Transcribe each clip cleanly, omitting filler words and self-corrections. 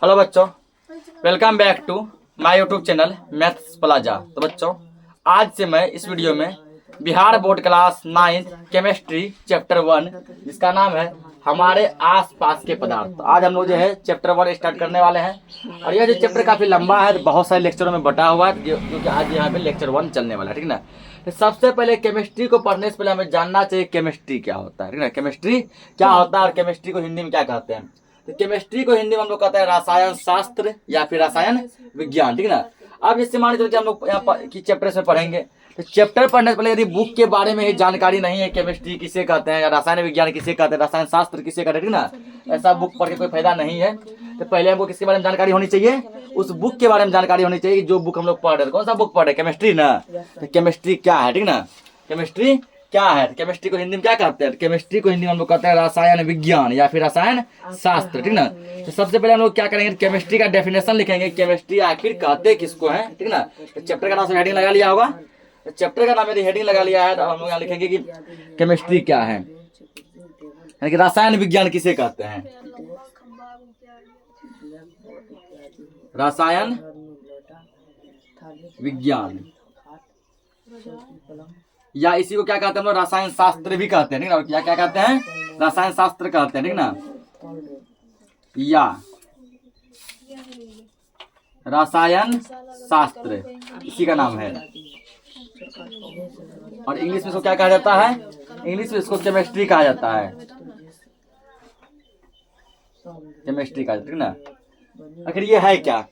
Hello बच्चों, welcome back to my YouTube channel maths plaza. तो बच्चों, आज से मैं इस वीडियो में Bihar board class 9 chemistry chapter 1 जिसका नाम है हमारे आसपास के पदार्थ। तो आज हम लोग जो है चैप्टर 1 स्टार्ट करने वाले हैं और यह जो चैप्टर काफ़ी लंबा है, बहुत सारे लेक्चरों में बटा हुआ है जो कि आज यहाँ पे लेक्चर 1 चलने वाला है, ठीक ना। तो सबसे पहले केमिस्ट्री को पढ़ने से पहले हमें जानना चाहिए केमिस्ट्री क्या होता है, ठीक ना। केमिस्ट्री क्या होता है और केमिस्ट्री को हिंदी में क्या कहते हैं। तो केमिस्ट्री को हिंदी में हम लोग कहते हैं रसायन शास्त्र या फिर रसायन विज्ञान, ठीक ना। अब इससे मान लीजिए हम लोग यहाँ की चैप्टर में पढ़ेंगे, तो चैप्टर पढ़ने से पहले यदि बुक के बारे में ही जानकारी नहीं है, केमिस्ट्री किसे कहते हैं या रसायन विज्ञान किसे कहते हैं, रसायन शास्त्र किसे कहते हैं, ठीक ना, ऐसा बुक पढ़ के कोई फायदा नहीं है। तो पहले हमको किसके बारे में जानकारी होनी चाहिए, उस बुक के बारे में जानकारी होनी चाहिए जो बुक हम लोग पढ़ रहे हैं। कौन सा बुक पढ़ रहे हैं, केमिस्ट्री ना। तो केमिस्ट्री क्या है, ठीक ना, केमिस्ट्री क्या है। केमिस्ट्री को हिंदी में क्या कहते हैं, केमिस्ट्री को हिंदी में हम लोग कहते हैं रसायन विज्ञान या फिर रसायन शास्त्र, ठीक ना। तो सबसे पहले हम लोग क्या करेंगे, केमिस्ट्री का डेफिनेशन लिखेंगे, केमिस्ट्री आखिर कहते किसको है, ठीक ना। तो चैप्टर का नाम से हेडिंग लगा लिया होगा, तो चैप्टर का नाम यदि हेडिंग लगा लिया है तो हम लोग यहाँ लिखेंगे कि केमिस्ट्री क्या है, यानी कि रसायन विज्ञान किसे कहते हैं, रसायन विज्ञान, या इसी को क्या कहते हैं हम लोग रसायन शास्त्र भी कहते हैं, ठीक ना। क्या क्या कहते हैं, रसायन शास्त्र कहते हैं, ठीक ना, या रसायन शास्त्र इसी का नाम है। और इंग्लिश में इसको क्या कहा जाता है, इंग्लिश में इसको केमिस्ट्री कहा जाता है, केमिस्ट्री का, ठीक ना। आखिर ये है क्या,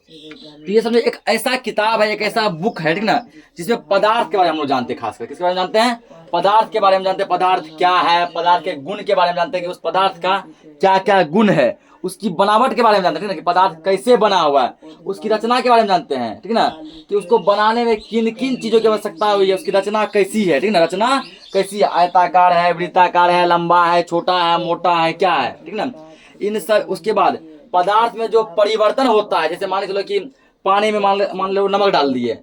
तो ये समझे एक ऐसा किताब है, एक ऐसा बुक है, ठीक ना, जिसमें पदार्थ के बारे में हम लोग जानते हैं। खासकर किसके बारे में जानते हैं, पदार्थ के बारे में जानते हैं। पदार्थ क्या है, पदार्थ के गुण के बारे में जानते हैं कि उस पदार्थ का क्या क्या गुण है, उसकी बनावट के बारे में जानते हैं, ठीक ना, कि पदार्थ कैसे बना हुआ है, उसकी रचना के बारे में जानते हैं, ठीक ना, कि उसको बनाने में किन किन चीजों की आवश्यकता हुई है, उसकी रचना कैसी है, ठीक ना, रचना कैसी है, आयताकार है, वृत्ताकार है, लंबा है, छोटा है, मोटा है, क्या है, ठीक ना, इन सब। उसके बाद पदार्थ में जो परिवर्तन होता है, जैसे मान के चलो कि पानी में मान लो नमक डाल दिए,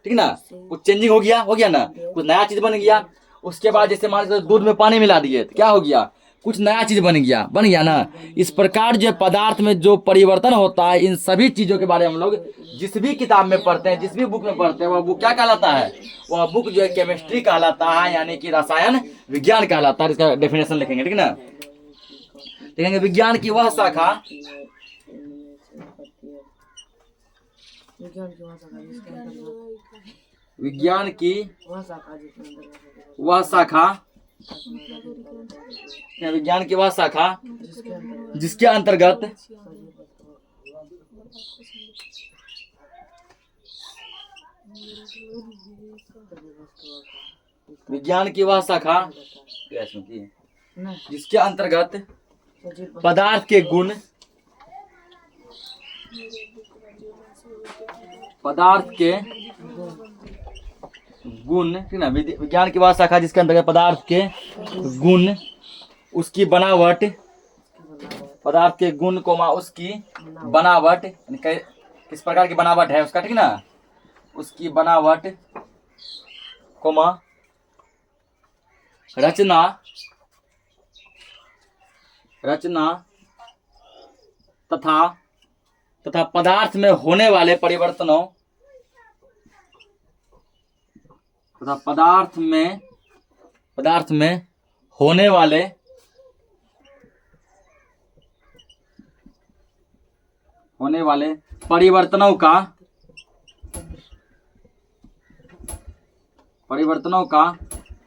ठीक ना, कुछ चेंजिंग हो गया ना, कुछ नया चीज बन गया। उसके बाद जैसे मान लो दूध में पानी मिला दिए तो क्या हो गया, कुछ नया चीज बन गया ना। इस प्रकार जो पदार्थ में जो परिवर्तन होता है, इन सभी चीजों के बारे में हम लोग जिस भी किताब में पढ़ते हैं, जिस भी बुक में पढ़ते हैं, वह बुक क्या कहलाता है, वह बुक जो है केमिस्ट्री कहलाता है, यानी कि रसायन विज्ञान कहलाता है। इसका डेफिनेशन लिखेंगे, ठीक ना। देखेंगे विज्ञान की वह शाखा, विज्ञान की वह शाखा, विज्ञान की वह शाखा जिसके अंतर्गत विज्ञान की वह शाखा जिसके अंतर्गत पदार्थ के गुण, पदार्थ के गुण, ठीक ना, विज्ञान की वह शाखा जिसके अंतर्गत पदार्थ के गुण, उसकी बनावट, पदार्थ के गुण कोमा उसकी बनावट, किस प्रकार की बनावट है उसका, ठीक ना, उसकी बनावट कोमा रचना तथा पदार्थ में होने वाले परिवर्तनों, तथा पदार्थ में होने वाले परिवर्तनों का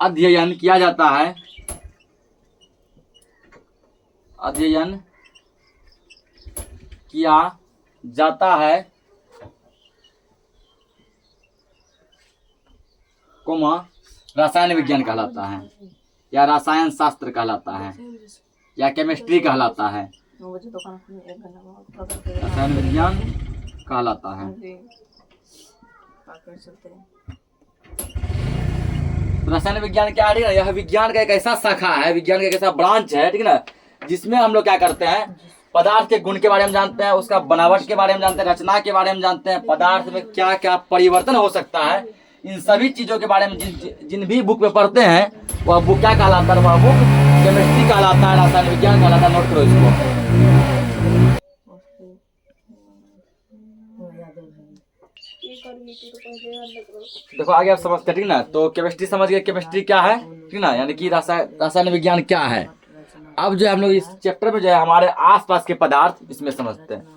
अध्ययन किया जाता है, अध्ययन किया जाता है, कोमा रसायन विज्ञान कहलाता है, या रसायन शास्त्र कहलाता है, या केमिस्ट्री कहलाता है, रसायन विज्ञान कहलाता है। रसायन विज्ञान क्या है, यह विज्ञान का एक ऐसा शाखा है, विज्ञान का एक ऐसा ब्रांच है, ठीक ना, जिसमें हम लोग क्या करते हैं, पदार्थ के गुण के बारे में जानते हैं, उसका बनावट के बारे में जानते हैं, रचना के बारे में जानते हैं, पदार्थ में क्या क्या परिवर्तन हो सकता है, इन सभी चीजों के बारे में जिन भी बुक में पढ़ते हैं वह बुक क्या कहलाता है, वह बुक केमिस्ट्री कहलाता है, रसायन विज्ञान कहलाता है। नोट करो इसको। देखो आगे आप समझते हैं, ठीक ना। तो केमिस्ट्री समझ गए, केमिस्ट्री क्या है, ठीक ना, यानी कि रसायन विज्ञान क्या है। अब जो है हम लोग इस चैप्टर में जो है हमारे आसपास के पदार्थ इसमें समझते हैं।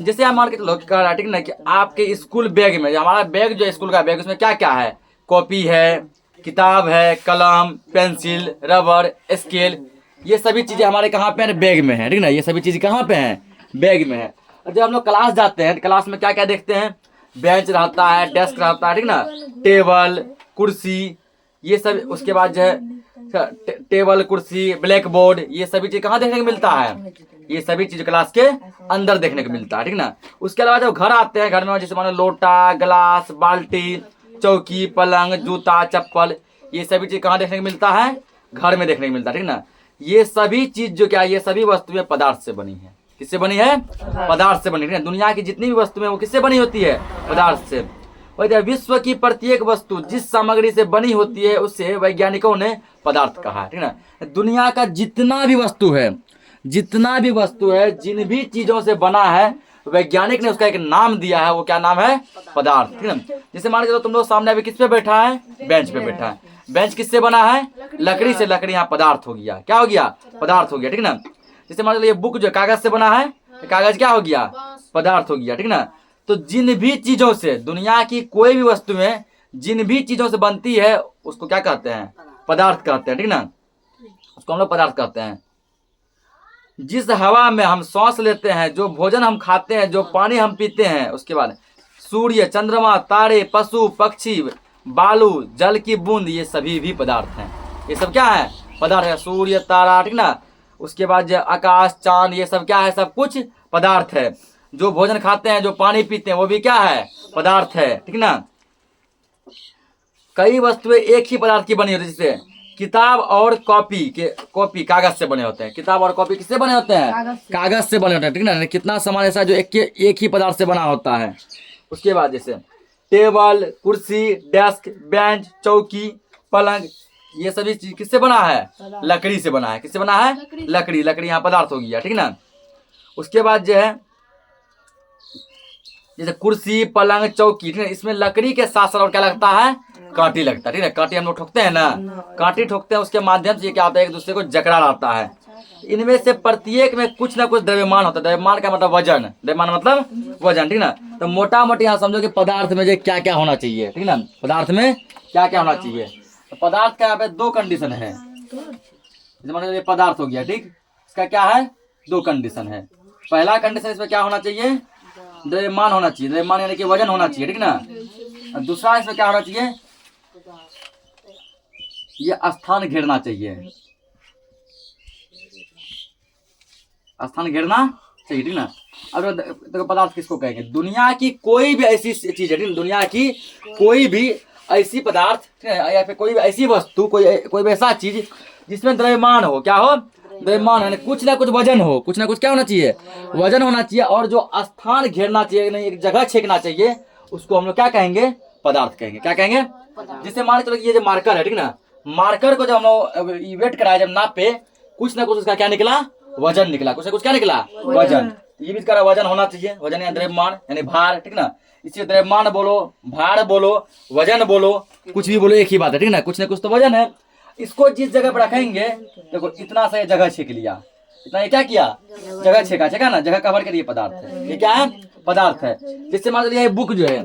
जैसे आप मान के चलो कह रहा है, ठीक ना, कि आपके स्कूल बैग में, हमारा बैग जो है स्कूल का बैग, उसमें क्या क्या है, कॉपी है, किताब है, कलम, पेंसिल, रबर, स्केल, ये सभी चीजें हमारे कहाँ पे हैं, बैग में है, ठीक ना। ये सभी चीजें कहाँ पे हैं, बैग में है। और जब हम लोग क्लास जाते हैं, क्लास में क्या क्या देखते हैं, बेंच रहता है, डेस्क रहता है, ठीक ना, टेबल, कुर्सी, ये सब। उसके बाद जो है टेबल, कुर्सी, ब्लैक बोर्ड, ये सभी चीज कहाँ देखने को मिलता है, ये सभी चीज क्लास के अंदर देखने को मिलता है, ठीक ना। उसके अलावा जब घर आते हैं, घर में जैसे मानो लोटा, गिलास, बाल्टी, चौकी, पलंग, जूता, चप्पल, ये सभी चीज कहाँ देखने को मिलता है, घर में देखने को मिलता है, ठीक ना। ये सभी चीज जो क्या है, ये सभी वस्तुएं पदार्थ से बनी है। किससे बनी है, पदार्थ से बनी है। दुनिया की जितनी भी वस्तुएं वो किससे बनी होती है, पदार्थ से। वही विश्व की प्रत्येक वस्तु जिस सामग्री से बनी होती है उसे वैज्ञानिकों ने पदार्थ कहा है, ठीक ना। दुनिया का जितना भी वस्तु है, जितना भी वस्तु है, जिन भी चीजों से बना है, वैज्ञानिक ने उसका एक नाम दिया है, वो क्या नाम है, पदार्थ, ठीक है। जैसे मान के चलो तुम लोग सामने अभी किस पे बैठा है, बेंच पे बैठा है। बेंच किससे बना है, लकड़ी से। लकड़ी यहाँ पदार्थ हो गया, क्या हो गया, पदार्थ हो गया, ठीक ना। जैसे मान लो ये बुक जो कागज से बना है, कागज क्या हो गया, पदार्थ हो गया, ठीक ना। तो जिन भी चीजों से, दुनिया की कोई भी वस्तुएं जिन भी चीजों से बनती है उसको क्या कहते हैं, पदार्थ कहते हैं, ठीक ना। उसको हम लोग पदार्थ कहते हैं। जिस हवा में हम सांस लेते हैं, जो भोजन हम खाते हैं, जो पानी हम पीते हैं, उसके बाद सूर्य, चंद्रमा, तारे, पशु, पक्षी, बालू, जल की बूंद, ये सभी भी पदार्थ हैं। ये सब क्या है, पदार्थ है। सूर्य, तारा, ठीक ना। उसके बाद आकाश, चांद, ये सब क्या है, सब कुछ पदार्थ है। जो भोजन खाते हैं, जो पानी पीते हैं, वो भी क्या है, पदार्थ है, ठीक ना। कई वस्तुएं एक ही पदार्थ की बनी होती है, जैसे किताब और कॉपी कागज से बने होते हैं। किताब और कॉपी किससे बने होते हैं, कागज से बने होते हैं, ठीक ना। कितना सामान ऐसा जो एक ही पदार्थ से बना होता है। उसके बाद जैसे टेबल, कुर्सी, डेस्क, बेंच, चौकी, पलंग, ये सभी चीज किससे बना है, लकड़ी से बना है। किससे बना है, लकड़ी। लकड़ी यहाँ पदार्थ हो गया, ठीक ना। उसके बाद जो है जैसे कुर्सी, पलंग, चौकी, ठीक है, इसमें लकड़ी के साथ साथ और क्या लगता है, कांटी लगता है, ठीक है। कांटी हम लोग ठोकते हैं ना, कांटी ठोकते हैं, उसके माध्यम से ये क्या होता है, एक दूसरे को जकड़ा रहता है। इनमें से प्रत्येक में कुछ ना कुछ द्रव्यमान होता है। द्रव्यमान का मतलब वजन, द्रव्यमान मतलब वजन, ठीक ना। तो मोटा मोटी यहाँ समझो कि पदार्थ में जो क्या क्या होना चाहिए, ठीक ना, पदार्थ में क्या क्या होना चाहिए। तो पदार्थ का यहाँ पे दो कंडीशन है। मान ये पदार्थ हो गया, ठीक, इसका क्या है, दो कंडीशन है। पहला कंडीशन इसमें क्या होना चाहिए, द्रव्यमान होना चाहिए। द्रव्यमान यानी कि वजन होना चाहिए, ठीक ना। और दूसरा इसमें क्या होना चाहिए, ये स्थान घेरना चाहिए, स्थान घेरना चाहिए, ठीक ना। अब देखो पदार्थ किसको कहेंगे, दुनिया की कोई भी ऐसी चीज है, दुनिया की कोई भी ऐसी पदार्थ या फिर कोई भी ऐसी वस्तु, कोई भी ऐसा चीज जिसमें द्रव्यमान हो, क्या हो, द्रव्यमान है, कुछ ना कुछ वजन हो, कुछ ना कुछ क्या होना चाहिए, वजन होना चाहिए, और जो स्थान घेरना चाहिए, नहीं एक जगह छेकना चाहिए, उसको हम लोग क्या कहेंगे, पदार्थ कहेंगे। क्या कहेंगे, जिससे मान चलो ये जो मार्कर है, ठीक ना, मार्कर को जब हम लोग वेट कराया, जब नापे, कुछ ना कुछ उसका क्या निकला, वजन निकला, कुछ ना कुछ क्या निकला, वजन। ये भी इसका वजन होना चाहिए। वजन या द्रव्यमान यानी भार, ठीक ना। इसे द्रव्यमान बोलो, भार बोलो, वजन बोलो, कुछ भी बोलो, एक ही बात है, ठीक ना। कुछ ना कुछ तो वजन है। इसको जिस जगह पर रखेंगे, देखो इतना सा जगह छेक लिया, इतना ये क्या किया, जगह छेका ना, जगह कवर करिए, पदार्थ है। ये क्या है, पदार्थ है। जिससे मान लीजिए बुक जो है,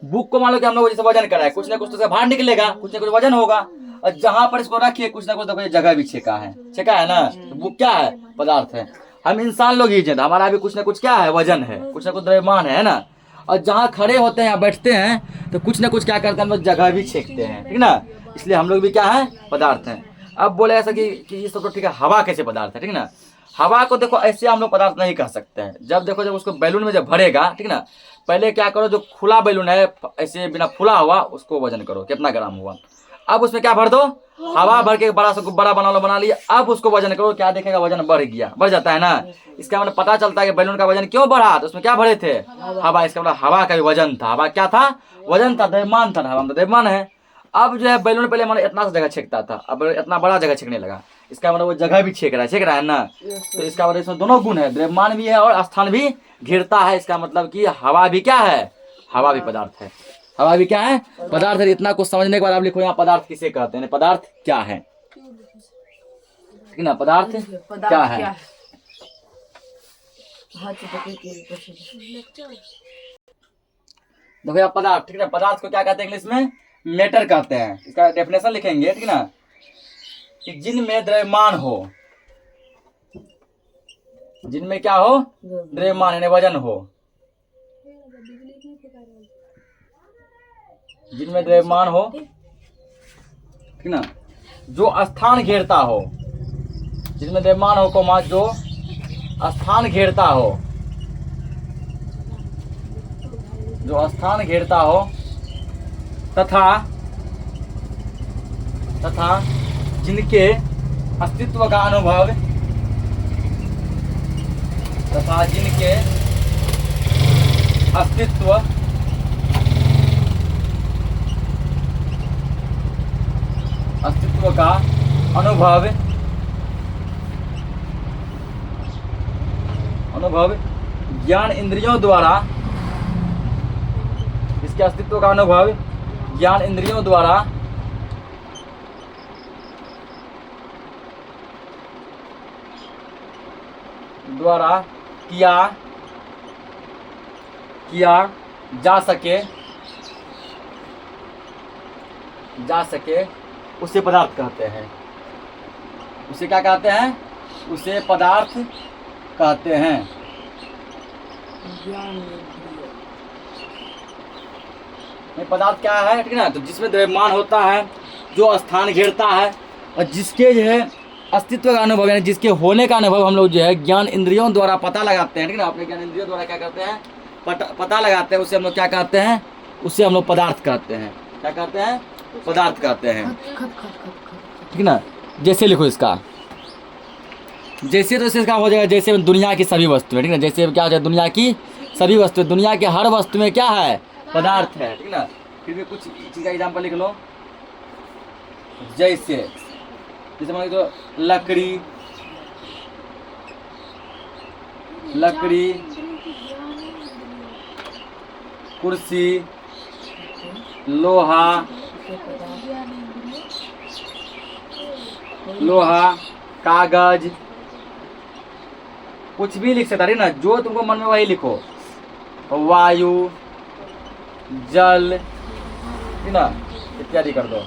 बुक को मान लो कि हम लोग जैसे वजन कराए, कुछ ना कुछ तो भार निकलेगा, कुछ ना कुछ वजन होगा। और जहां पर इसको रखिए कुछ ना कुछ देखो, जगह भी छेका है ना, तो बुक क्या है, पदार्थ है। हम इंसान लोग ही हमारा भी कुछ ना कुछ क्या है, वजन है, कुछ ना कुछ द्रव्यमान है ना। और जहाँ खड़े होते हैं या बैठते हैं तो कुछ ना कुछ क्या करते हैं, हम लोग जगह भी छेकते हैं, ठीक ना। इसलिए हम लोग भी क्या है, पदार्थ हैं। अब बोले ऐसा कि ये सब तो ठीक है, हवा कैसे पदार्थ है, ठीक ना। हवा को देखो ऐसे हम लोग पदार्थ नहीं कह सकते हैं। जब देखो जब उसको बैलून में जब भरेगा, ठीक ना, पहले क्या करो, जो खुला बैलून है ऐसे बिना फुला हुआ, उसको वजन करो कितना ग्राम हुआ। अब उसमें क्या भर दो, हवा भर के बड़ा सा गुब्बारा बना लिया। अब उसको वजन करो, क्या देखेगा, वजन बढ़ गया, बढ़ जाता है ना। इसका मतलब पता चलता है कि बैलून का वजन क्यों बढ़ा, तो उसमें क्या भरे थे, हवा। इसका मतलब हवा का भी वजन था। हवा क्या था, वजन था, द्रव्यमान था, हवा में द्रव्यमान है। अब जो है बैलून पहले मतलब इतना सा जगह छेकता था, अब इतना बड़ा जगह छेकने लगा। इसका मतलब वो जगह भी छेक रहा है ना। तो इसका मतलब इसमें दोनों गुण है, द्रव्यमान भी है और स्थान भी घेरता है। इसका मतलब कि हवा भी क्या है, हवा भी पदार्थ है। हवा भी क्या है? पदार्थ है। इतना कुछ समझने के बाद आप लिखो यहाँ पदार्थ किसे कहते हैं, पदार्थ क्या है, ठीक ना, पदार्थ क्या है। देखो यहाँ पदार्थ, ठीक है, पदार्थ को क्या कहते हैं इंग्लिश में? मैटर कहते हैं। इसका डेफिनेशन लिखेंगे, ठीक ना, कि जिनमें द्रव्यमान हो, जिनमें क्या हो? द्रव्यमान यानी वजन हो, जिनमें द्रव्यमान हो, ठीक ना, जो स्थान घेरता हो, जिनमें द्रव्यमान हो कोमा जो स्थान घेरता हो, जो स्थान घेरता हो, तथा जिनके अस्तित्व का अनुभव, तथा जिनके अस्तित्व का अनुभव ज्ञान इंद्रियों द्वारा, इसके अस्तित्व का अनुभव ज्ञान इंद्रियों द्वारा किया जा सके उसे पदार्थ कहते हैं। उसे क्या कहते हैं? उसे पदार्थ कहते हैं। ये पदार्थ क्या है, ठीक है ना, तो जिसमें द्रव्यमान होता है, जो स्थान घेरता है, और जिसके जो है अस्तित्व का अनुभव यानी जिसके होने का अनुभव हम लोग जो है ज्ञान इंद्रियों द्वारा पता लगाते हैं, ठीक है ना, अपने ज्ञान इंद्रियों द्वारा क्या करते हैं? पता लगाते हैं। उसे हम लोग क्या कहते हैं? उसे हम लोग पदार्थ कहते हैं। क्या कहते हैं? पदार्थ कहते हैं, ठीक है ना। जैसे लिखो इसका, जैसे तो इसका हो जाएगा जैसे दुनिया की सभी वस्तुएं, ठीक है ना, जैसे क्या हो जाएगा? दुनिया की सभी वस्तुएं, दुनिया के हर वस्तु में क्या है? पदार्थ है, ठीक है ना। फिर भी कुछ चीज़ का एग्जाम्पल लिख लो, जैसे मान लो लकड़ी, कुर्सी, लोहा, कागज, कुछ भी लिख सकता है ना, जो तुमको मन में वही लिखो। वायु, जल, ठीक ना, इत्यादि कर दो,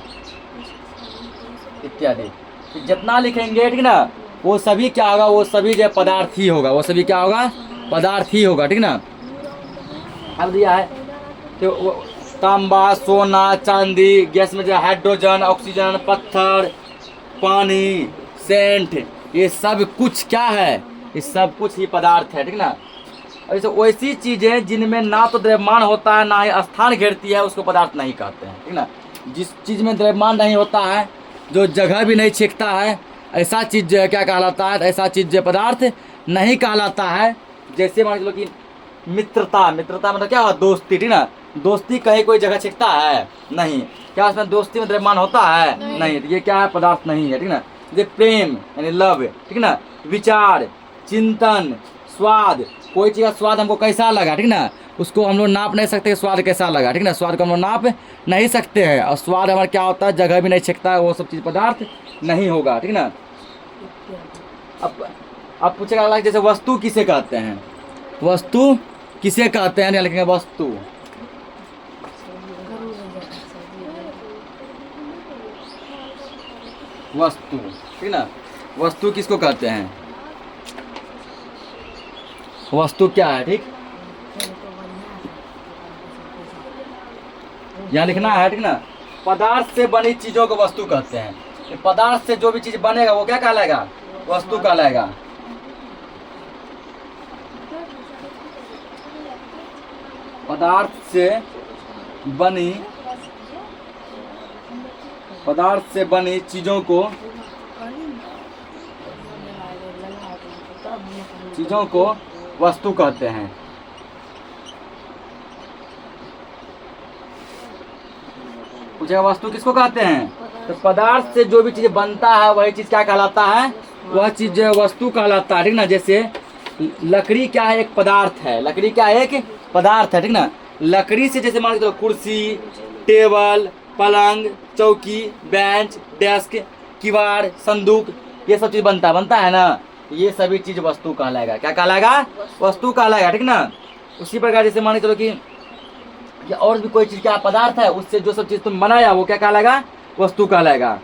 इत्यादि। जितना लिखेंगे, ठीक ना, वो सभी क्या होगा? वो सभी जो पदार्थ ही होगा। वो सभी क्या होगा? पदार्थ ही होगा, ठीक ना। अब दिया है तो तांबा, सोना, चांदी, गैस में जो हाइड्रोजन, ऑक्सीजन, पत्थर, पानी, सेंट, ये सब कुछ क्या है? ये सब कुछ ही पदार्थ है, ठीक ना। ऐसे वैसी चीजें जिनमें ना तो द्रव्यमान होता है ना ही स्थान घेरती है, उसको पदार्थ नहीं कहते हैं, ठीक ना। जिस चीज में द्रव्यमान नहीं होता है, जो जगह भी नहीं छेकता है, ऐसा चीज जो है क्या कहलाता है? ऐसा चीज जो पदार्थ नहीं कहलाता है। जैसे मान लो कि मित्रता मतलब क्या? दोस्ती, ठीक ना। दोस्ती कहीं कोई जगह छेकता है? नहीं। क्या उसमें दोस्ती में द्रव्यमान होता है? नहीं। तो ये क्या है? पदार्थ नहीं है, ठीक ना। जैसे प्रेम यानी लव, ठीक ना, विचार, चिंतन, स्वाद, कोई चीज़ का स्वाद हमको कैसा लगा, ठीक ना, उसको हम लोग नाप नहीं सकते स्वाद कैसा लगा, ठीक ना। स्वाद को हम लोग नाप नहीं सकते हैं, और स्वाद हमारा क्या होता है? जगह भी नहीं छेकता है, वो सब चीज़ पदार्थ नहीं होगा, ठीक ना। अब पूछेगा अगला, जैसे वस्तु किसे कहते हैं? वस्तु किसे कहते हैं? लिखेंगे वस्तु। वस्तु, ठीक ना। वस्तु किसको कहते हैं? वस्तु क्या है? ठीक, यहाँ लिखना है, ठीक ना। पदार्थ से बनी चीजों को वस्तु कहते हैं। पदार्थ से जो भी चीज बनेगा वो क्या कहलाएगा? वस्तु कहलाएगा। पदार्थ से बनी चीजों को वस्तु कहते हैं। पूछेगा वस्तु किसको कहते हैं? तो पदार्थ से जो भी चीज बनता है वही चीज क्या कहलाता है? वह चीज जो है वस्तु कहलाता है, ठीक ना। जैसे लकड़ी क्या है? एक पदार्थ है। लकड़ी क्या है? एक पदार्थ है, ठीक ना। लकड़ी से जैसे मान के चलो कुर्सी, टेबल, पलंग, चौकी, बेंच, डेस्क, किवाड़, संदूक, ये सब चीज बनता है ना, ये सभी चीज वस्तु कहलाएगा। क्या कहलाएगा? वस्तु कहलाएगा, ठीक ना। उसी प्रकार जैसे मान के चलो कि और भी कोई चीज क्या पदार्थ है, उससे जो सब चीज तुम बनाया वो क्या कहलाएगा? वस्तु कहलाएगा।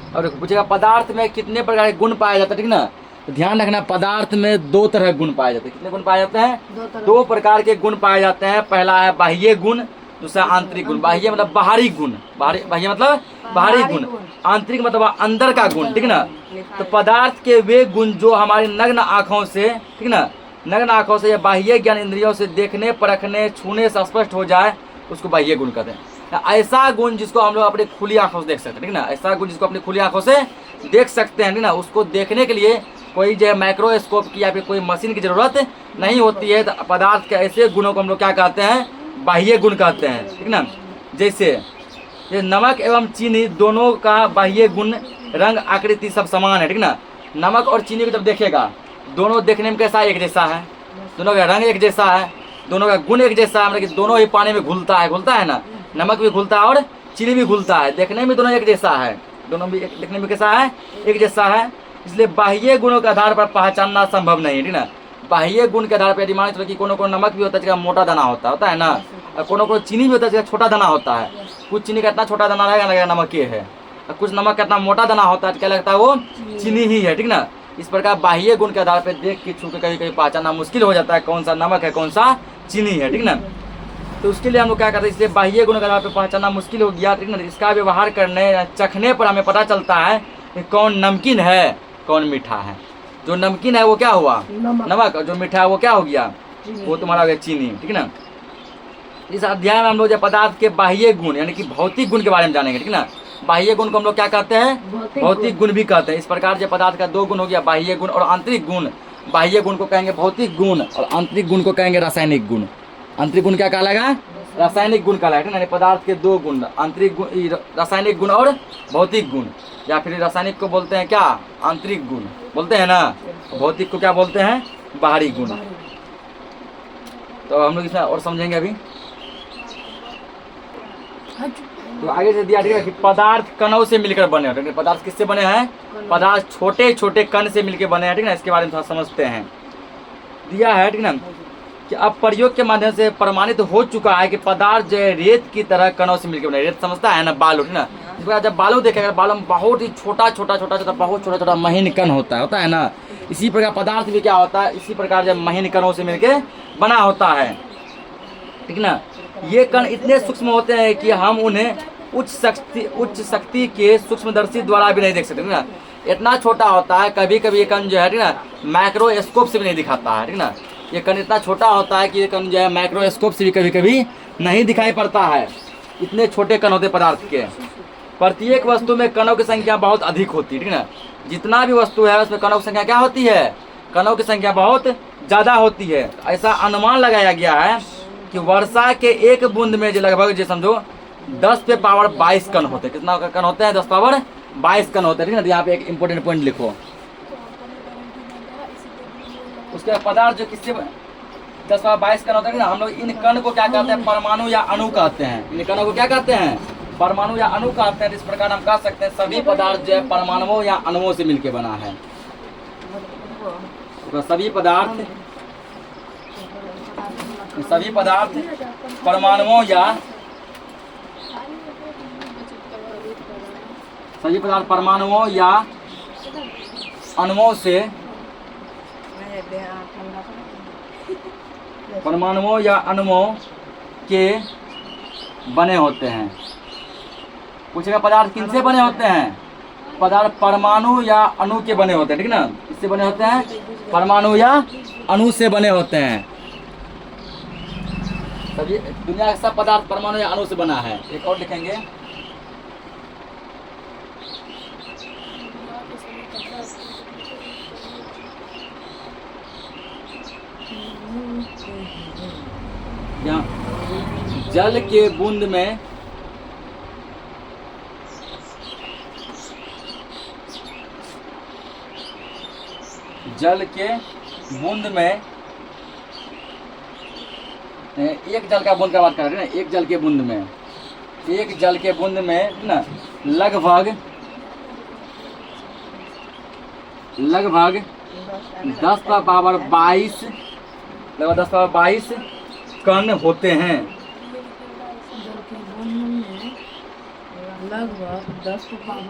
और देखो पूछेगा पदार्थ में कितने प्रकार के गुण पाए जाते हैं, ठीक ना। तो ध्यान रखना, पदार्थ में 2 तरह के गुण पाए जाते हैं। कितने गुण पाए जाते हैं? 2 प्रकार के गुण पाए जाते हैं। पहला है बाह्य गुण, दूसरा आंतरिक गुण। बाह्य मतलब बाहरी गुण, बाह्य मतलब बाहरी गुण, आंतरिक मतलब अंदर का गुण, ठीक ना। तो पदार्थ के वे गुण जो हमारी नग्न आंखों से, ठीक ना, नग्न आंखों से या बाह्य ज्ञान इंद्रियों से देखने, परखने, छूने से स्पष्ट हो जाए, उसको बाह्य गुण कहते हैं। ऐसा गुण जिसको हम लोग अपनी खुली आंखों से देख सकते हैं, ठीक ना। ऐसा गुण जिसको अपनी खुली आंखों से देख सकते हैं, ठीक ना। उसको देखने के लिए कोई जो है माइक्रोस्कोप की या फिर कोई मशीन की जरूरत नहीं होती है। तो पदार्थ के ऐसे गुणों को हम लोग क्या कहते हैं? बाह्य गुण कहते हैं, ठीक ना। जैसे ये नमक एवं चीनी दोनों का बाह्य गुण, रंग, आकृति सब समान है, ठीक ना। नमक और चीनी को जब देखेगा, दोनों देखने में कैसा एक जैसा है, दोनों का रंग एक जैसा है, दोनों का गुण एक जैसा है, मतलब कि दोनों ही पानी में घुलता है ना। नमक भी घुलता है और चीनी भी घुलता है, देखने में दोनों एक जैसा है, दोनों भी देखने में कैसा है? एक जैसा है। इसलिए बाह्य गुणों के आधार पर पहचानना संभव नहीं, ठीक ना। बाह्य गुण के आधार पर यदि मान चलो कि कोनो नमक भी होता है जिसका मोटा दाना होता है ना, और कोनो चीनी भी होता है जिसका छोटा दाना होता है। कुछ चीनी का इतना छोटा दाना रहेगा लगेगा नमक ये है, और कुछ नमक का इतना मोटा दाना होता है क्या लगता है वो चीनी ही है, ठीक ना। इस प्रकार बाह्य गुण के आधार पर देख के छू के कभी कभी पहचानना मुश्किल हो जाता है कौन सा नमक है कौन सा चीनी है, ठीक ना। तो उसके लिए हम लोग क्या करते हैं, इसलिए बाह्य गुण के आधार पर पहचानना मुश्किल हो गया, ठीक ना। इसका व्यवहार करने, चखने पर हमें पता चलता है कि कौन नमकीन है कौन मीठा है। जो नमकीन है वो क्या हुआ? नमक। और जो मीठा है वो क्या हो गया? वो तुम्हारा हो गया चीनी, ठीक ना। इस अध्याय में हम लोग जो पदार्थ के बाह्य गुण यानी कि भौतिक गुण के बारे में जानेंगे, ठीक ना। बाह्य गुण को हम लोग क्या कहते हैं? भौतिक गुण भी कहते हैं। इस प्रकार जो पदार्थ का 2 गुण हो गया, बाह्य गुण और आंतरिक गुण। बाह्य गुण को कहेंगे भौतिक गुण और आंतरिक गुण को कहेंगे रासायनिक गुण। आंतरिक गुण क्या कहलाएगा? रासायनिक गुण कहलाएगा, ठीक ना। पदार्थ के 2 गुण, आंतरिक गुण, रासायनिक गुण और भौतिक गुण, या फिर रासायनिक को बोलते हैं क्या? आंतरिक गुण बोलते हैं ना। भौतिक को क्या बोलते हैं? बाहरी गुण। तो हम लोग इसमें और समझेंगे अभी। तो आगे से दिया, ठीक है, कि पदार्थ कणों से मिलकर बने होते हैं। पदार्थ किससे बने हैं? पदार्थ छोटे छोटे कण से मिलकर बने हैं, ठीक ना। इसके बारे में थोड़ा समझते हैं। दिया है, ठीक ना, कि अब प्रयोग के माध्यम से प्रमाणित हो चुका है कि पदार्थ जो है रेत की तरह कणों से मिलकर बने। रेत समझता है ना, बालू, ठीक ना। जब बालू देखेगा, बालू में बहुत ही छोटा छोटा बहुत छोटा छोटा महीन कण होता है ना। इसी प्रकार पदार्थ भी क्या होता है? इसी प्रकार जब महीन कणों से मिलकर बना होता है, ठीक ना। ये कण इतने सूक्ष्म होते हैं कि हम उन्हें उच्च शक्ति के सूक्ष्मदर्शी द्वारा भी नहीं देख सकते, ठीक ना। इतना छोटा होता है, कभी कभी ये कण जो है, ठीक ना, माइक्रोस्कोप से भी नहीं दिखाता है, ठीक ना। ये कण इतना छोटा होता है कि ये कण जो है माइक्रोस्कोप से भी कभी कभी नहीं दिखाई पड़ता है। इतने छोटे कण होते पदार्थ के। प्रत्येक वस्तु में कणों की संख्या बहुत अधिक होती है, ठीक ना। जितना भी वस्तु है उसमें कणों की संख्या क्या होती है? कणों की संख्या बहुत ज़्यादा होती है। ऐसा अनुमान लगाया गया है कि वर्षा के 1 बूंद में जो लगभग जो समझो 10 पे पावर 22 कण होते हैं। कितना कण होते हैं? 10 पावर 22 कण होते हैं, ठीक ना। तो यहाँ पे एक इंपॉर्टेंट पॉइंट लिखो। उसके पदार्थ जो किससे 10 पावर 22 कण होते हैं ना, हम लोग इन कण को क्या कहते हैं? परमाणु या अणु कहते हैं। इन कणों को क्या कहते हैं? परमाणु या अणु कहते हैं। इस प्रकार हम कह सकते हैं सभी पदार्थ जो है परमाणुओं या अणुओं से मिलकर बना है। तो सभी पदार्थ परमाणुओं या अणुओं से के बने होते हैं। पूछेगा पदार्थ किनसे बने होते हैं? पदार्थ परमाणु या अणु के बने होते हैं, ठीक ना। किससे बने होते हैं? परमाणु या अणु से बने होते हैं। सभी दुनिया का सब पदार्थ परमाणु या अणु से बना है। एक और लिखेंगे, जल के बूंद में जल के बूंद में एक जल का बूंद का बात कर रहे हैं ना, एक जल के बूंद में, एक जल के बूंद में ना लगभग 10 पावर 22 कण होते हैं।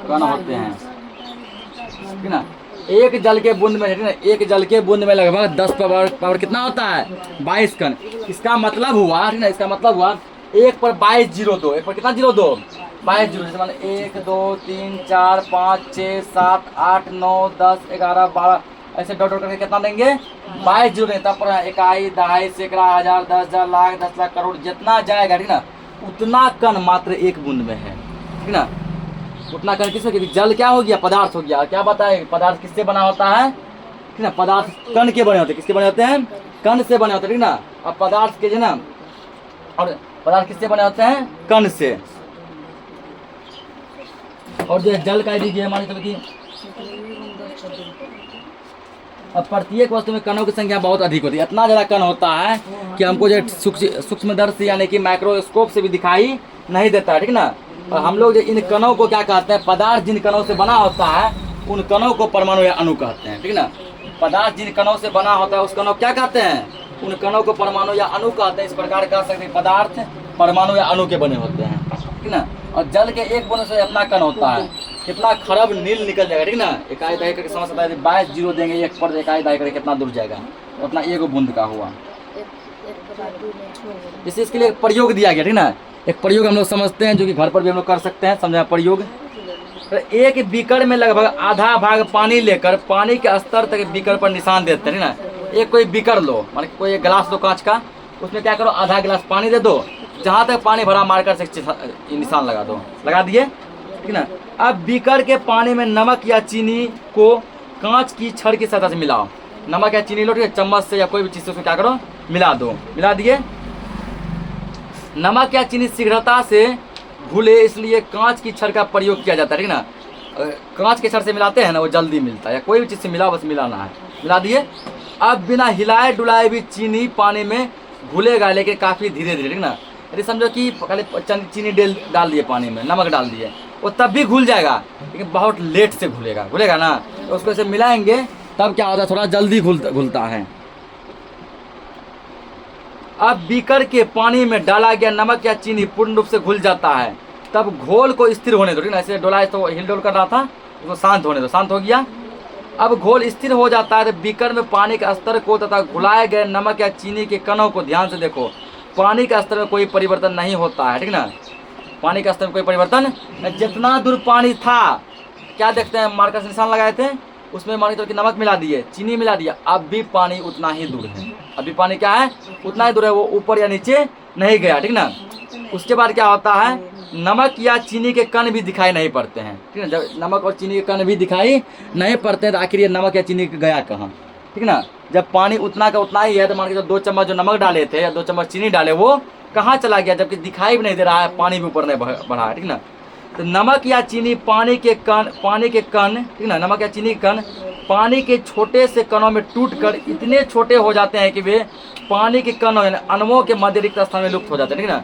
कण होते हैं, ठीक ना। एक जल के बूंद में, एक जल के बूंद में लगभग 10 पावर कितना होता है, 22 कण। इसका मतलब हुआ, ठीक ना, इसका मतलब हुआ 1 पर 22 जीरो 2, 1 पर कितना जीरो 2, 22 जीरो। जैसे मान 1 2 3 4 5 6 7 8 9 10 11 12 ऐसे डॉट डॉट करके कितना देंगे, 22 जीरो देंगे। तब पर इकाई, दहाई, सैकड़ा, हजार, 10,000, लाख, 10 लाख, करोड़ जितना जाएगा, ठीक ना, उतना कण मात्र एक बूंद में है, ठीक ना। उतना कण किससे, क्योंकि जल क्या हो गया, पदार्थ हो गया। क्या बताए, पदार्थ किससे बना होता है, ठीक ना। पदार्थ कण के बने होते हैं, किसके बने होते हैं, कण से बने होते हैं, ठीक ना। अब पदार्थ के जो ना, और पदार्थ किससे बने होते हैं, कण से। और जो जल का दीजिए हमारी तरह की, अब प्रत्येक वस्तु में कणों की संख्या बहुत अधिक होती है। इतना ज़्यादा कण होता है कि हमको जो सूक्ष्मदर्शी यानी कि माइक्रोस्कोप से भी दिखाई नहीं देता है, ठीक ना। और हम लोग जो इन कणों को क्या कहते हैं, पदार्थ जिन कणों से बना होता है उन कणों को परमाणु या अणु कहते हैं, ठीक ना। पदार्थ जिन कणों से बना होता है उस कणों क्या कहते हैं, उन कणों को परमाणु या अणु कहते हैं। इस प्रकार कह सकते हैं पदार्थ परमाणु या अणु के बने होते हैं, ठीक ना। और जल के एक बूंद से अपना कण होता है, कितना खरब नील निकल जाएगा, ठीक ना। इकाई दहाई करके समझ सकता है, 22 जीरो देंगे 1 पर, इकाई दहाई करके कितना दूर जाएगा, उतना एक बूंद का हुआ। जैसे इसके लिए एक प्रयोग दिया गया, ठीक ना। एक प्रयोग हम लोग समझते हैं जो कि घर पर भी हम लोग कर सकते हैं, समझा प्रयोग। तो एक बीकर में लगभग आधा भाग पानी लेकर पानी के स्तर तक बीकर पर निशान देते हैं, ठीक ना। एक कोई बीकर लो, मान कोई एक गिलास लो कांच का, उसमें क्या करो, आधा गिलास पानी दे दो, जहाँ तक पानी भरा मारकर से निशान लगा दो, लगा दिए, ठीक ना। अब बीकर के पानी में नमक या चीनी को कांच की छड़ की सतह से मिलाओ। नमक या चीनी लो, ठीक है, चम्मच से या कोई भी चीज़ से उसको क्या करो, मिला दो, मिला दिए। नमक या चीनी शीघ्रता से घुले, इसलिए कांच की छड़ का प्रयोग किया जाता है, ठीक ना। कांच के छड़ से मिलाते हैं ना, वो जल्दी मिलता है, या कोई भी चीज़ से मिला, बस मिलाना है, मिला दिए। अब बिना हिलाए डुलाए भी चीनी पानी में घुलेगा, लेकिन काफ़ी धीरे धीरे, ठीक ना। यदि समझो कि पहले चीनी डाल दिए पानी में, नमक डाल दिए, वो तब भी घुल जाएगा, लेकिन बहुत लेट से घुलेगा ना। तो उसको ऐसे मिलाएंगे तब क्या होता है, थोड़ा जल्दी घुलता है। अब बीकर के पानी में डाला गया नमक या चीनी पूर्ण रूप से घुल जाता है, तब घोल को स्थिर होने दो, ठीक ना। ऐसे डोला तो हिल डोल कर रहा था, उसको शांत होने दो, शांत हो गया। अब घोल स्थिर हो जाता है तो बीकर में पानी के स्तर को तथा घुलाए गए नमक या चीनी के कणों को ध्यान से देखो। पानी के स्तर में कोई परिवर्तन नहीं होता है, ठीक ना। पानी के स्तर में कोई परिवर्तन, जितना दूर पानी था, क्या देखते हैं, मार्कर से निशान लगाए थे, उसमें मान लो कि नमक मिला दिए, चीनी मिला दिया, अब भी पानी उतना ही दूर है, अभी पानी क्या है, उतना ही दूर है, वो ऊपर या नीचे नहीं गया, ठीक ना। उसके बाद क्या होता है, नमक या चीनी के कण भी दिखाई नहीं पड़ते हैं, ठीक ना। जब नमक और चीनी के कण भी दिखाई नहीं पड़ते हैं तो आखिर ये नमक या चीनी गया कहाँ, ठीक ना। जब पानी उतना का उतना ही है तो मान के 2 चम्मच जो नमक डाले थे या 2 चम्मच चीनी डाले, वो कहाँ चला गया, जबकि दिखाई भी नहीं दे रहा है, पानी भी ऊपर नहीं बढ़ा है, ठीक ना। तो नमक या चीनी पानी के कण, ठीक ना, नमक या चीनी के कण पानी के छोटे से कणों में टूटकर इतने छोटे हो जाते हैं कि वे पानी के कणों अणुओं के मध्य रिक्त स्थान में लुप्त हो जाते हैं, ठीक ना।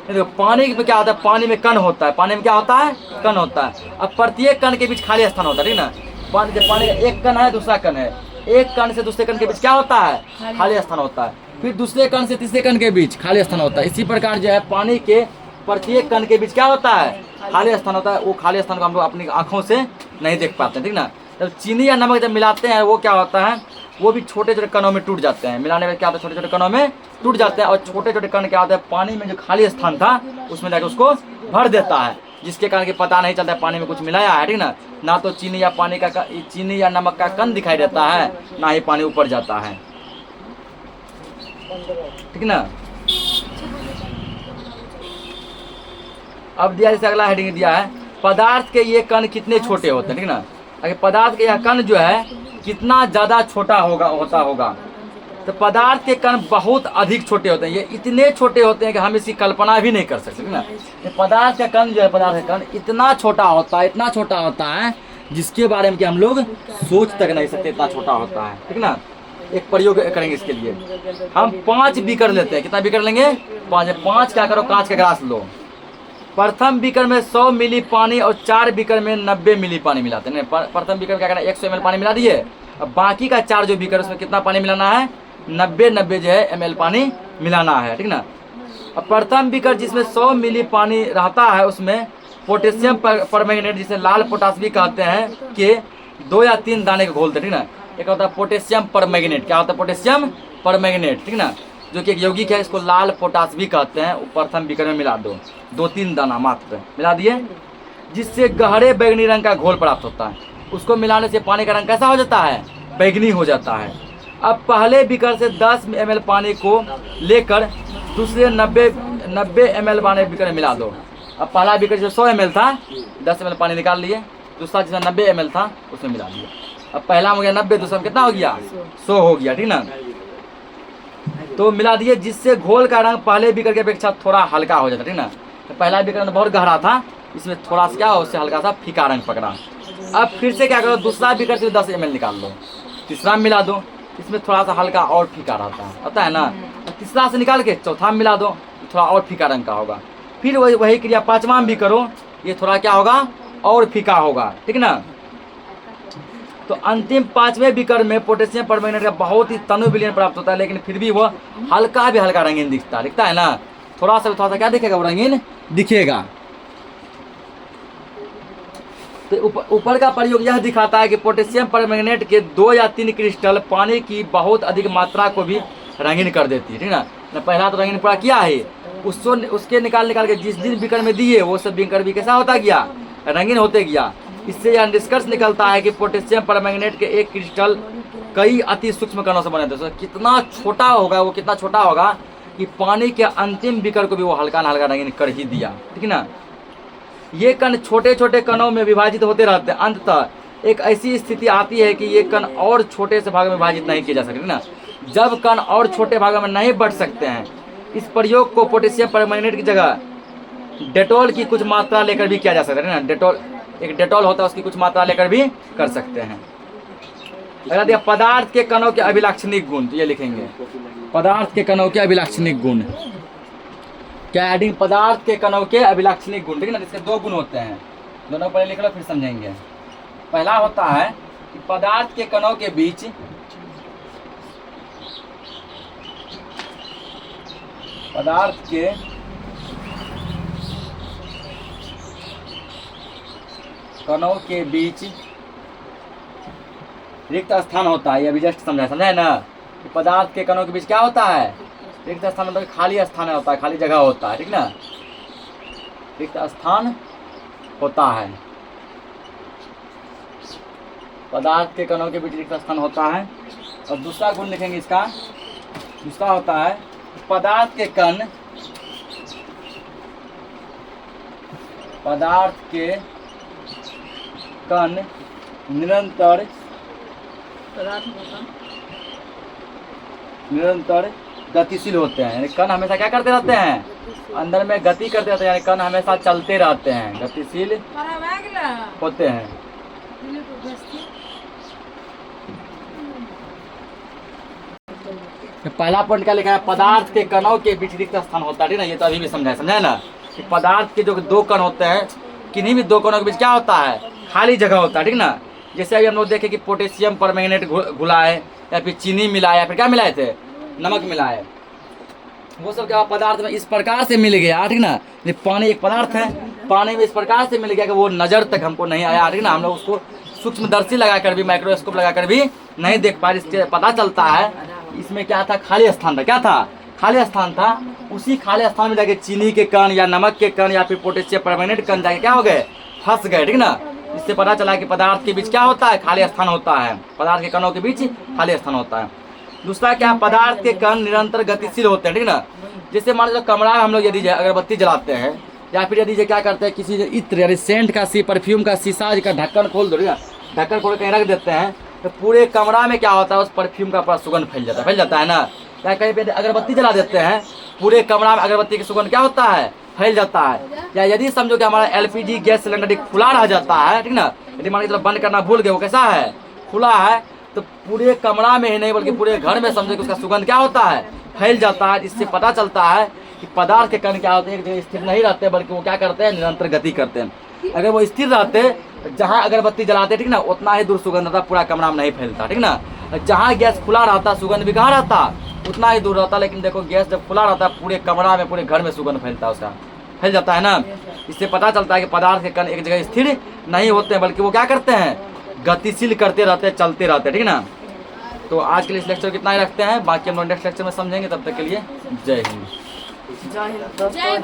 देखो पानी में क्या होता है, पानी में कण होता है, पानी में क्या होता है, कण होता है। अब प्रत्येक कण के बीच खाली स्थान होता है, ठीक ना। पानी का एक कण है, दूसरा कण है, एक कण से दूसरे कण के बीच क्या होता है, खाली स्थान होता है। फिर दूसरे कण से तीसरे कण के बीच खाली स्थान होता है। इसी प्रकार जो है पानी के प्रत्येक कण के बीच क्या होता है, खाली स्थान होता है। वो खाली स्थान को हम लोग अपनी आंखों से नहीं देख पाते, ठीक ना। जब चीनी या नमक जब मिलाते हैं, वो क्या होता है, वो भी छोटे छोटे कणों में टूट जाते हैं। मिलाने में क्या होता है, छोटे छोटे कणों में टूट जाते हैं, और छोटे छोटे कण क्या होता है, पानी में जो खाली स्थान था उसमें जाकर उसको भर देता है, जिसके कारण कि पता नहीं चलता है पानी में कुछ मिलाया है, ठीक ना। ना तो चीनी या नमक का कण दिखाई देता है, ना ही पानी ऊपर जाता है, ठीक ना। अब दिया जैसे अगला हेडिंग दिया है, पदार्थ के ये कण कितने छोटे होते हैं, ठीक ना। अगर पदार्थ के यह कण जो है कितना ज़्यादा छोटा होगा, तो पदार्थ के कण बहुत अधिक छोटे होते हैं, ये इतने छोटे होते हैं कि हम इसकी कल्पना भी नहीं कर सकते ना। ये पदार्थ का कण जो है, पदार्थ का कण इतना छोटा होता है, इतना छोटा होता है जिसके बारे में कि हम लोग सोच तक नहीं सकते, इतना छोटा होता है, ठीक ना। एक प्रयोग करेंगे इसके लिए, हम 5 बीकर लेते हैं। कितना बीकर लेंगे? 5 क्या करो, कांच का गिलास लो। प्रथम बीकर में 100 मिली पानी और 4 बीकर में 90 मिली पानी मिलाते हैं। प्रथम बीकर में क्या करना है, 100 ml पानी मिला दिए। अब बाकी का 4 जो बीकर उसमें कितना पानी मिलाना है, 90 जो है ml पानी मिलाना है, ठीक ना। अब प्रथम बीकर जिसमें 100 मिली पानी रहता है उसमें पोटेशियम परमैंगनेट, जिसे लाल पोटाश भी कहते हैं, के 2 या 3 दाने को घोलते हैं, ठीक ना। एक होता है पोटेशियम परमैंगनेट, क्या होता है पोटेशियम परमैंगनेट, ठीक ना, जो कि एक यौगिक है, इसको लाल पोटाश भी कहते हैं। प्रथम बीकर में मिला दो, 2-3 दाना मात्र मिला दिए, जिससे गहरे बैगनी रंग का घोल प्राप्त होता है। उसको मिलाने से पानी का रंग कैसा हो जाता है, बैगनी हो जाता है। अब पहले बीकर से 10 ml पानी को लेकर दूसरे 90 ml पानी बीकर में मिला दो। अब पहला बीकर जो 100 ml था, 10 ml पानी निकाल लिए, दूसरा जिसमें 90 ml था उसमें मिला दिया। अब पहला हो गया 90, दूसरा में कितना हो गया, 100 हो गया, ठीक ना। तो मिला दिए, जिससे घोल का रंग पहले बीकर की अपेक्षा थोड़ा हल्का हो जाता है, ठीक ना। तो पहला बीकर बहुत गहरा था, इसमें थोड़ा सा क्या हो, उससे हल्का सा फीका रंग पकड़ा। अब फिर से क्या करो, दूसरा बीकर से 10 ml निकाल लो, तीसरा में मिला दो, इसमें थोड़ा सा हल्का और फीका रहता है, पता है ना। तीसरा से निकाल के चौथा में मिला दो, थोड़ा और फीका रंग का होगा। फिर वही क्रिया 5वां भी करो, ये थोड़ा क्या होगा, और फीका होगा, ठीक ना। तो अंतिम 5वें बीकर में पोटेशियम परमैंगनेट का बहुत ही तनु विलयन प्राप्त होता है, लेकिन फिर भी वह हल्का भी हल्का रंगीन दिखता है ना। थोड़ा सा क्या दिखेगा, वो रंगीन दिखेगा। तो ऊपर का प्रयोग यह दिखाता है कि पोटेशियम परमैंगनेट के 2 या 3 क्रिस्टल पानी की बहुत अधिक मात्रा को भी रंगीन कर देती है, ठीक ना। पहला तो रंगीन पूरा किया है, उसके निकाल के जिस दिन बीकर में दिए वो सब बीकर भी कैसा होता गया, रंगीन होते गया। इससे यह निष्कर्ष निकलता है कि पोटेशियम परमैंगनेट के एक क्रिस्टल कई अति सूक्ष्म कणों से बने थे। कितना छोटा होगा वो, कितना छोटा होगा कि पानी के अंतिम बीकर को भी वो हल्का न हल्का रंगीन कर ही दिया, ठीक ना। ये कण छोटे छोटे कणों में विभाजित होते रहते हैं, अंततः एक ऐसी स्थिति आती है कि ये कण और छोटे से भाग में विभाजित नहीं किए जा सकते ना। जब कण और छोटे भागों में नहीं बढ़ सकते हैं, इस प्रयोग को पोटेशियम परमैंगनेट की जगह डेटॉल की कुछ मात्रा लेकर भी किया जा सकता है ना। डेटॉल होता है, उसकी कुछ मात्रा लेकर भी कर सकते हैं। अगर दिया पदार्थ के कणों के अभिलाक्षणिक गुण, तो ये लिखेंगे पदार्थ के कणों के अभिलाक्षणिक गुण। क्या एडिंग, पदार्थ के कणों के अभिलाक्षणिक गुण, ठीक है ना। इसके 2 गुण होते हैं, दोनों पहले लिख लो फिर समझेंगे। पहला होता है कि पदार्थ के कणों के बीच रिक्त स्थान होता है। ये अभी जस्ट समझा है ना कि पदार्थ के कणों के बीच क्या होता है, रिक्त स्थान, मतलब खाली स्थान होता है, खाली जगह होता है, ठीक ना। रिक्त स्थान होता है, पदार्थ के कणों के बीच रिक्त स्थान होता है। और दूसरा गुण लिखेंगे इसका, दूसरा होता है पदार्थ के कण निरंतर गतिशील होते हैं। यानी कण हमेशा क्या करते रहते हैं, अंदर में गति करते रहते हैं, यानी कण हमेशा चलते रहते हैं, गतिशील होते हैं। पहला पॉइंट क्या लिखा है, पदार्थ के कणों के बीच रिक्त स्थान होता है, ठीक ना। ये तो अभी भी समझा ना कि पदार्थ के जो 2 कण होते हैं, किन्हीं भी 2 कणों के बीच क्या होता है, खाली जगह होता है, ठीक ना। जैसे अभी हम लोग देखे कि पोटेशियम परमैंगनेट घुला है, या फिर चीनी मिलाया, या फिर क्या मिलाए थे, नमक मिलाए, वो सब क्या पदार्थ में इस प्रकार से मिल गया, ठीक ना। पानी एक पदार्थ है, पानी में इस प्रकार से मिल गया कि वो नज़र तक हमको नहीं आया, ठीक ना। हम लोग उसको सूक्ष्मदर्शी लगाकर भी, माइक्रोस्कोप लगाकर भी नहीं देख पाए। इससे पता चलता है इसमें क्या था, खाली स्थान था। क्या था, खाली स्थान था। उसी खाली स्थान में जाके चीनी के कण या नमक के कण या फिर पोटेशियम परमैंगनेट कण जाके क्या हो गए, फंस गए, ठीक ना। इससे पता चला कि पदार्थ के बीच क्या होता है, खाली स्थान होता है, पदार्थ के कणों के बीच खाली स्थान होता है। दूसरा क्या, पदार्थ के कण निरंतर गतिशील होते हैं, ठीक ना। जैसे मान लो कमरा में हम लोग यदि अगरबत्ती जलाते हैं, या फिर यदि क्या करते हैं, किसी इत्र यानी सेंट का परफ्यूम का शीशा का ढक्कन खोल दो, ढक्कन खोल कहीं रख देते हैं, तो पूरे कमरा में क्या होता है, उस परफ्यूम का पूरा सुगंध फैल जाता है ना। क्या कहीं पे अगरबत्ती जला देते हैं, पूरे कमरा में अगरबत्ती की सुगंध क्या होता है, फैल जाता है। या यदि समझो कि हमारा एलपीजी गैस सिलेंडर खुला रह जाता है, ठीक ना, यदि मान लीजिए बंद करना भूल गए, वो कैसा है, खुला है, तो पूरे कमरा में ही नहीं बल्कि पूरे घर में समझो कि उसका सुगंध क्या होता है, फैल जाता है। इससे पता चलता है कि पदार्थ के कण क्या होते हैं, एक जगह स्थिर नहीं रहते बल्कि वो क्या करते हैं, निरंतर गति करते हैं। अगर वो स्थिर रहते, जहाँ अगरबत्ती जलाते, ठीक ना, उतना ही दूर सुगंध रहता, पूरा कमरा में नहीं फैलता, ठीक ना। जहाँ गैस खुला रहता सुगंध भी कहाँ रहता, उतना ही दूर रहता। लेकिन देखो गैस जब खुला रहता है पूरे कमरा में, पूरे घर में सुगंध फैलता है, उसका फैल जाता है ना। इससे पता चलता है कि पदार्थ के कण एक जगह स्थिर नहीं होते बल्कि वो क्या करते हैं, गतिशील करते रहते हैं, चलते रहते हैं, ठीक ना। तो आज के लिए इस लेक्चर कितना ही रखते हैं, बाकी हम लोग नेक्स्ट लेक्चर में समझेंगे। तब तक के लिए जय हिंद। जय हिंद।